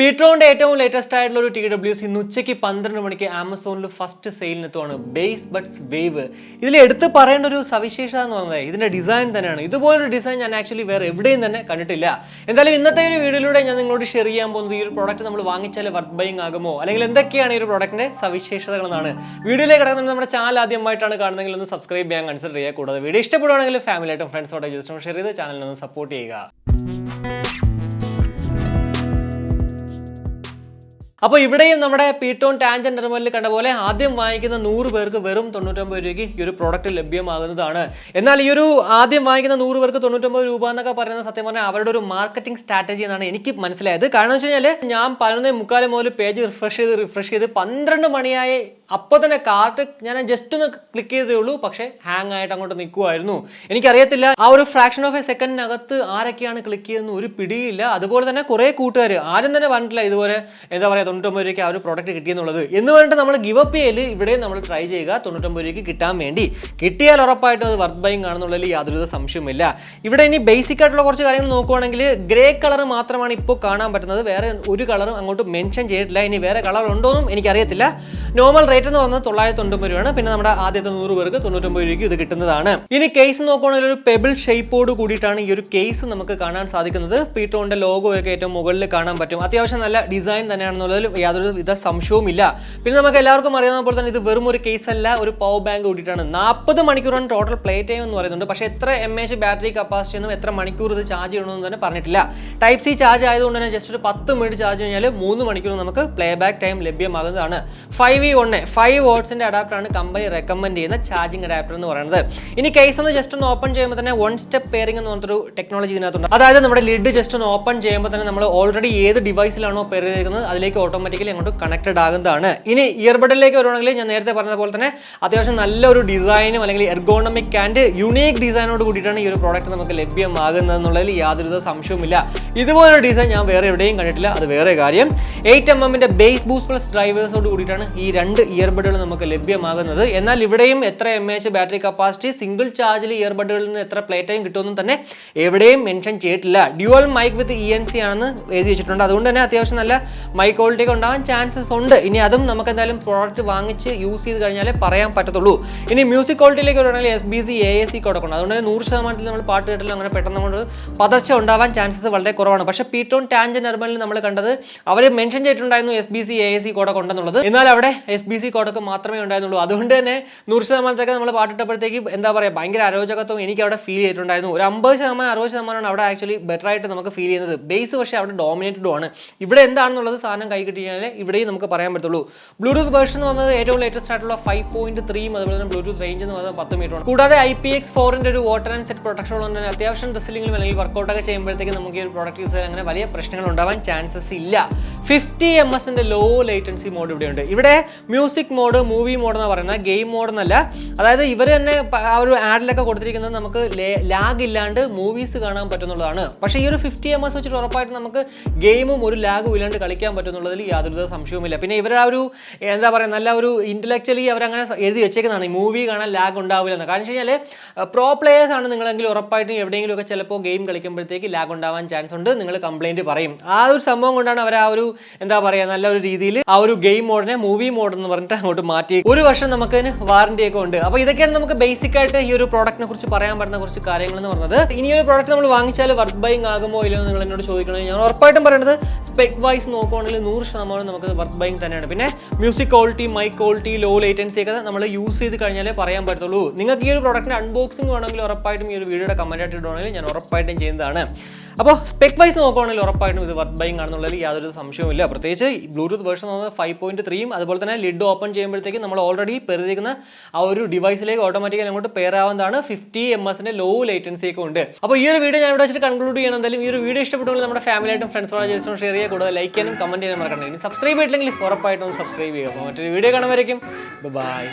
Ptron's ഏറ്റവും latest ആയിട്ടുള്ള ഒരു TWS ഇന്ന് ഉച്ചയ്ക്ക് 12 മണിക്ക് ആമസോണിൽ ഫസ്റ്റ് സെയിലിനെത്തുവാണ്. Bassbuds wave. ഇതിൽ എടുത്ത് പറയേണ്ട ഒരു സവിശേഷത എന്ന് പറഞ്ഞാൽ ഇതിന്റെ ഡിസൈൻ തന്നെയാണ്. ഇതുപോലൊരു ഡിസൈൻ ഞാൻ ആക്ച്വലി വേറെ എവിടെയും തന്നെ കണ്ടിട്ടില്ല. എന്തായാലും ഇന്നത്തെ ഒരു വീഡിയോയിലൂടെ ഞാൻ നിങ്ങളോട് ഷെയർ ചെയ്യാൻ പോകുന്നത് ഈ ഒരു പ്രോഡക്റ്റ് നമ്മൾ വാങ്ങിച്ചാൽ വർത്ത് ബൈയിങ് ആകുമോ, അല്ലെങ്കിൽ എന്തൊക്കെയാണ് ഈ ഒരു പ്രോഡക്റ്റിന്റെ സവിശേഷതകൾ എന്നാണ്. വീഡിയോയിലേക്ക് കിടക്കുന്നത് നമ്മുടെ ചാനൽ ആദ്യമായിട്ടാണ് കാണുന്നതെങ്കിൽ ഒന്ന് സബ്സ്ക്രൈബ് ചെയ്യാൻ കൺസിഡർ ചെയ്യുക. കൂടാതെ വീഡിയോ ഇഷ്ടപ്പെടുവാണെങ്കിൽ ഫാമിലിയായിട്ടും ഫ്രണ്ട്സോടെ ജസ്റ്റ് ഷെയർ ചെയ്ത് ചാനലിനൊന്ന് സപ്പോർട്ട് ചെയ്യുക. അപ്പോൾ ഇവിടെയും നമ്മുടെ Ptron ടാൻജന്റ് ടെർമിനലിൽ കണ്ട പോലെ ആദ്യം വാങ്ങിക്കുന്ന 100 പേർക്ക് വെറും 99 രൂപയ്ക്ക് ഈ ഒരു പ്രോഡക്റ്റ് ലഭ്യമാകുന്നതാണ്. എന്നാൽ ഈ ഒരു ആദ്യം വാങ്ങിക്കുന്ന 100 പേർക്ക് 99 രൂപ എന്നൊക്കെ പറയുന്നത് സത്യം പറഞ്ഞാൽ അവരുടെ ഒരു മാർക്കറ്റിംഗ് സ്ട്രാറ്റജി എന്നാണ് എനിക്ക് മനസ്സിലായത്. കാരണം വെച്ച് കഴിഞ്ഞാൽ ഞാൻ 11:45 മുതൽ പേജ് റിഫ്രഷ് ചെയ്ത് 12 മണിയായി അപ്പോൾ തന്നെ കാർട്ട് ഞാൻ ജസ്റ്റ് ഒന്ന് ക്ലിക്ക് ചെയ്തേ ഉള്ളൂ, പക്ഷേ ഹാങ് ആയിട്ട് അങ്ങോട്ട് നിൽക്കുമായിരുന്നു. എനിക്കറിയത്തില്ല ആ ഒരു ഫ്രാക്ഷൻ ഓഫ് എ സെക്കൻഡിനകത്ത് ആരൊക്കെയാണ് ക്ലിക്ക് ചെയ്തെന്ന് ഒരു പിടിയില്ല. അതുപോലെ തന്നെ കുറേ കൂട്ടുകാർ ആരും തന്നെ പറഞ്ഞിട്ടില്ല ഇതുപോലെ എന്താ പറയുക 99 രൂപയ്ക്ക് ആ ഒരു പ്രോഡക്റ്റ് കിട്ടിയെന്നുള്ളത്. എന്ന് പറഞ്ഞിട്ട് നമ്മൾ ഗിവ് അപ്പ് ചെയ്യൽ ഇവിടെ നമ്മൾ ട്രൈ ചെയ്യുക 99 രൂപയ്ക്ക് കിട്ടാൻ വേണ്ടി. കിട്ടിയാൽ ഉറപ്പായിട്ടും അത് വർത്ത് ബൈയിങ് ആണെന്നുള്ളതിൽ യാതൊരു സംശയവുമില്ല. ഇവിടെ ഇനി ബേസിക് ആയിട്ടുള്ള കുറച്ച് കാര്യങ്ങൾ നോക്കുവാണെങ്കിൽ ഗ്രേ കളർ മാത്രമാണ് ഇപ്പോൾ കാണാൻ പറ്റുന്നത്. വേറെ ഒരു കളറും അങ്ങോട്ട് മെൻഷൻ ചെയ്തിട്ടില്ല. ഇനി വേറെ കളർ ഉണ്ടോയെന്നും എനിക്കറിയത്തില്ല. നോർമൽ റേറ്റ് എന്ന് പറഞ്ഞത് 990 രൂപയാണ്. പിന്നെ നമ്മുടെ ആദ്യത്തെ 100 പേർക്ക് 99 രൂപയ്ക്ക് ഇത് കിട്ടുന്നതാണ്. ഇനി കേസ് നോക്കുവാണെങ്കിൽ ഒരു പെബിൾ ഷേപ്പോട് കൂടിയിട്ടാണ് ഈ ഒരു കേസ് നമുക്ക് കാണാൻ സാധിക്കുന്നത്. Ptron's ലോഗോ ഒക്കെ ഏറ്റവും മുകളിൽ കാണാൻ പറ്റും. അത്യാവശ്യം നല്ല ഡിസൈൻ തന്നെയാണെന്നുള്ളതിൽ യാതൊരു വിധ സംശയവുമില്ല. പിന്നെ നമുക്ക് എല്ലാവർക്കും അറിയാവുന്ന പോലെ തന്നെ ഇത് വെറും ഒരു കേസ് അല്ല, ഒരു പവർ ബാങ്ക് കൂടിയിട്ടാണ്. 40 മണിക്കൂറാണ് ടോട്ടൽ പ്ലേ ടൈം എന്ന് പറയുന്നുണ്ട്. പക്ഷേ എത്ര mAh ബാറ്ററി കപ്പാസിറ്റി എന്നും എത്ര മണിക്കൂർ ഇത് ചാർജ് ചെയ്യണമെന്ന് തന്നെ പറഞ്ഞിട്ടില്ല. ടൈപ്പ് സി ചാർജ് ആയതുകൊണ്ട് തന്നെ ജസ്റ്റ് ഒരു 10 മിനിറ്റ് ചാർജ് കഴിഞ്ഞാൽ 3 മണിക്കൂർ നമുക്ക് പ്ലേ ബാക്ക് ടൈം ലഭ്യമാകുന്നതാണ്. 5 വാട്ട്സിന്റെ അഡാപ്റ്റർ ആണ് കമ്പനി റെക്കമെൻഡ് ചെയ്യുന്ന ചാർജിങ് അഡാപ്റ്റർ എന്ന് പറയുന്നത്. ഇനി കേസ് ഒന്ന് ജസ്റ്റ് ഒന്ന് ഓപ്പൺ ചെയ്യുമ്പോൾ തന്നെ 1 സ്റ്റെപ്പ് പെയറിംഗ് എന്ന് പറഞ്ഞൊരു ടെക്നോളജി ഇതിനകത്തുണ്ട്. അതായത് നമ്മുടെ ലിഡ് ജസ്റ്റ് ഒന്ന് ഓപ്പൺ ചെയ്യുമ്പോൾ തന്നെ നമ്മൾ ഓൾറെഡി ഏത് ഡിവൈസിലാണോ പെയർ ചെയ്തിരിക്കുന്നത് അതിലേക്ക് ഓട്ടോമാറ്റിക്കലി അങ്ങോട്ട് കണക്റ്റഡ് ആകുന്നതാണ്. ഇനി ഇയർബഡിലേക്ക് വരുവാണെങ്കിൽ ഞാൻ നേരത്തെ പറഞ്ഞ പോലെ തന്നെ അത്യാവശ്യം നല്ലൊരു ഡിസൈനും അല്ലെങ്കിൽ എർഗോണമിക് ആൻഡ് യുണീക് ഡിസൈനോട് കൂടിയിട്ടാണ് ഈ ഒരു പ്രോഡക്റ്റ് നമുക്ക് ലഭ്യമാകുന്നത് എന്നുള്ളതിൽ യാതൊരു സംശയവുമില്ല. ഇതുപോലൊരു ഡിസൈൻ ഞാൻ വേറെ എവിടെയും കണ്ടിട്ടില്ല. അത് വേറെ കാര്യം. 8mm ബേസ് ബൂസ്റ്റ് പ്ലസ് ഡ്രൈവേഴ്സോട് കൂടിയിട്ടാണ് ഈ രണ്ട് ഇയർബഡുകൾ നമുക്ക് ലഭ്യമാകുന്നത്. എന്നാൽ ഇവിടെയും എത്ര mAh ബാറ്ററി കപ്പാസിറ്റി സിംഗിൾ ചാർജിൽ ഇയർബഡുകളിൽ നിന്ന് എത്ര പ്ലേ ടൈം കിട്ടുമെന്നും തന്നെ എവിടെയും മെൻഷൻ ചെയ്തിട്ടില്ല. ഡ്യുവൽ മൈക്ക് വിത്ത് ENC ആണെന്ന് എഴുതി വെച്ചിട്ടുണ്ട്. അതുകൊണ്ട് തന്നെ അത്യാവശ്യം നല്ല മൈക്ക് ക്വാളിറ്റി ഒക്കെ ഉണ്ടാകാൻ ചാൻസസ് ഉണ്ട്. ഇനി അതും നമുക്ക് എന്തായാലും പ്രോഡക്റ്റ് വാങ്ങിച്ച് യൂസ് ചെയ്ത് കഴിഞ്ഞാലേ പറയാൻ പറ്റത്തുള്ളൂ. ഇനി മ്യൂസിക് ക്വാളിറ്റിയിലേക്ക് വരുവാണെങ്കിൽ SBC AAC കൊടുക്കണം. അതുകൊണ്ട് തന്നെ 100% നമ്മൾ പാട്ട് കേട്ടാലും അങ്ങനെ പെട്ടെന്ന് കൊണ്ട് പതർച്ച ഉണ്ടാവാൻ ചാൻസസ് വളരെ കുറവാണ്. പക്ഷേ Ptron ടാൻജന്റ് ടെർമിനലിൽ നമ്മൾ കണ്ടത് അവർ മെൻഷൻ ചെയ്തിട്ടുണ്ടായിരുന്നു SBC AAC കോഡൊക്കെ ഉണ്ടെന്നുള്ളത്. എന്നാൽ അവിടെ SBC കോഡൊക്കെ മാത്രമേ ഉണ്ടായിരുന്നുള്ളൂ. അതുകൊണ്ട് തന്നെ 100% നമ്മൾ പാട്ടിട്ടപ്പോഴത്തേക്ക് എന്താ പറയുക ഭയങ്കര അരോചകത്വം എനിക്ക് അവിടെ ഫീൽ ചെയ്തിട്ടുണ്ടായിരുന്നു. ഒരു 50% 60% അവിടെ ആക്ച്വലി ബെറ്റർ ആയിട്ട് നമുക്ക് ഫീൽ ചെയ്യുന്നത്. ബേസ് പക്ഷേ അവിടെ ഡോമിനേറ്റഡും ആണ്. ഇവിടെ എന്താണെന്നുള്ളത് സാധനം കൈ കിട്ടിയാൽ ഇവിടെയും നമുക്ക് പറയാൻ പറ്റുള്ളൂ. ബ്ലൂടൂത്ത് വേർഷൻ എന്ന് പറഞ്ഞത് ഏറ്റവും ലേറ്റസ്റ്റ് ആയിട്ടുള്ള 5.3 അതുപോലെ തന്നെ ബ്ലൂടൂത്ത് റേഞ്ച് എന്ന് പറയുന്നത് 10 മീറ്റർ ആണ്. കൂടാതെ IPX4 ഒരു വാട്ടർ ആൻഡ് സെറ്റ് പ്രൊട്ടക്ഷൻ ഉള്ളത് തന്നെ അത്യാവശ്യം ഡ്രസ്സിലെങ്കിലും അല്ലെങ്കിൽ വർക്കൗട്ടൊക്കെ ചെയ്യുമ്പോഴത്തേക്ക് നമുക്ക് ഈ ഒരു പ്രോഡക്റ്റ് യൂസ് ചെയ്യാൻ അങ്ങനെ വലിയ പ്രശ്നങ്ങൾ ഉണ്ടാവാൻ ചാൻസസ് ഇല്ല. 50 ms ലോ ലേറ്റൻസി മോഡ് ഇവിടെയുണ്ട്. ഇവിടെ മ്യൂസിക് മോഡ്, മൂവി മോഡ് എന്ന് പറയുന്നത് ഗെയിം മോഡ് എന്നല്ല. അതായത് ഇവർ തന്നെ ആ ഒരു ആഡിലൊക്കെ കൊടുത്തിരിക്കുന്നത് നമുക്ക് ലാഗ് ഇല്ലാണ്ട് മൂവീസ് കാണാൻ പറ്റുന്നതാണ്. പക്ഷേ ഈ ഒരു 50 ms വെച്ചിട്ട് ഉറപ്പായിട്ട് നമുക്ക് ഗെയിമും ഒരു ലാഗും ഇല്ലാണ്ട് കളിക്കാൻ പറ്റുന്നുള്ളതിൽ യാതൊരു സംശയവുമില്ല. പിന്നെ ഇവർ ആ ഒരു എന്താ പറയുക നല്ല ഒരു ഇന്റലക്ച്വലി അവരങ്ങനെ എഴുതി വെച്ചേക്കുന്നതാണ് ഈ മൂവി കാണാൻ ലാഗ് ഉണ്ടാവില്ല എന്ന്. കാരണം വെച്ച് കഴിഞ്ഞാൽ പ്രോ പ്ലേയേഴ്സ് ആണ് നിങ്ങളെങ്കിൽ ഉറപ്പായിട്ടും എവിടെയെങ്കിലും ഒക്കെ ചിലപ്പോൾ ഗെയിം കളിക്കുമ്പോഴത്തേക്ക് ലാഗ് ഉണ്ടാവാൻ ചാൻസ് ഉണ്ട്. നിങ്ങൾ കംപ്ലൈൻറ്റ് പറയും. ആ ഒരു സംഭവം കൊണ്ടാണ് അവർ ആ ഒരു എന്താ പറയുക നല്ല ഒരു രീതിയിൽ ആ ഒരു ഗെയിം മോഡിനെ മൂവി മോഡ് എന്ന് പറഞ്ഞിട്ട് അങ്ങോട്ട് മാറ്റി. ഒരു വർഷം നമുക്ക് വാറന്റി ഒക്കെ ഉണ്ട്. അപ്പോൾ ഇതൊക്കെയാണ് നമുക്ക് ബേസിക് ആയിട്ട് ഈ ഒരു പ്രോഡക്റ്റിനെ കുറിച്ച് പറയാൻ പറ്റുന്ന കുറച്ച് കാര്യങ്ങൾ എന്ന് പറഞ്ഞത്. ഇനി ഒരു പ്രോഡക്റ്റ് നമ്മൾ വാങ്ങിച്ചാൽ വർത്ത് ബൈയിങ് ആകുമോ ഇല്ലെന്ന് നിങ്ങൾ എന്നോട് ചോദിക്കണമെങ്കിൽ ഞാൻ ഉറപ്പായിട്ടും പറയുന്നത് സ്പെക് വൈസ് നോക്കുവാണെങ്കിൽ 100% നമുക്ക് വർത്ത് ബൈയിങ് തന്നെയാണ്. പിന്നെ music quality, mic quality, low latency ഒക്കെ നമ്മൾ യൂസ് ചെയ്ത് കഴിഞ്ഞാലേ പറയാൻ പറ്റുള്ളൂ. നിങ്ങൾക്ക് ഈ ഒരു പ്രോഡക്റ്റിന്റെ അൺബോക്സിംഗ് വേണമെങ്കിൽ ഉറപ്പായിട്ടും ഈ ഒരു വീഡിയോയുടെ കമന്റ് ആയിട്ട് ഇടുവാണെങ്കിൽ ഞാൻ ഉറപ്പായിട്ടും ചെയ്യുന്നതാണ്. അപ്പോൾ സ്പെക് വൈസ് നോക്കുവാണെങ്കിൽ ഉറപ്പായിട്ടും ഇത് വർത്ത് ബൈയിങ് ആണെന്നുള്ളതിൽ യാതൊരു സംശയവുമില്ല. പ്രത്യേകിച്ച് ബ്ലൂടൂത്ത് വേർഷൻ 5.3 അതുപോലെ തന്നെ ലിഡ് ഓപ്പൺ ചെയ്യുമ്പോഴത്തേക്ക് നമ്മൾ ഓൾറെഡി പെരുതിക്കുന്ന ആ ഒരു ഡിവൈസിലേക്ക് ഓട്ടോമാറ്റിക്കലി അങ്ങോട്ട് പെയർ ആവുന്നതാണ്. 50 ms ലോ ലേറ്റൻസി ഒക്കെ ഉണ്ട്. അപ്പോൾ ഈ ഒരു വീഡിയോ ഞാൻ ഇവിടെ വെച്ചിട്ട് കൺക്ലൂഡ് ചെയ്യണം. എന്തായാലും ഈ ഒരു വീഡിയോ ഇഷ്ടപ്പെട്ടുണ്ടെങ്കിൽ നമ്മുടെ ഫാമിലിയായിട്ടും ഫ്രണ്ട്സോടെ ജസ്റ്റ് ഷെയർ ചെയ്യുക. കൂടുതൽ ലൈക്ക് ചെയ്യാനും കമന്റ് ചെയ്യാനും മറക്കണ്ട. ഇനി സബ്സ്ക്രൈബ് ചെയ്തിട്ടില്ലെങ്കിൽ ഉറപ്പായിട്ടും സബ്സ്ക്രൈബ് ചെയ്യുക. അപ്പോൾ മറ്റൊരു വീഡിയോ കാണുമ്പോഴേക്കും ബൈ.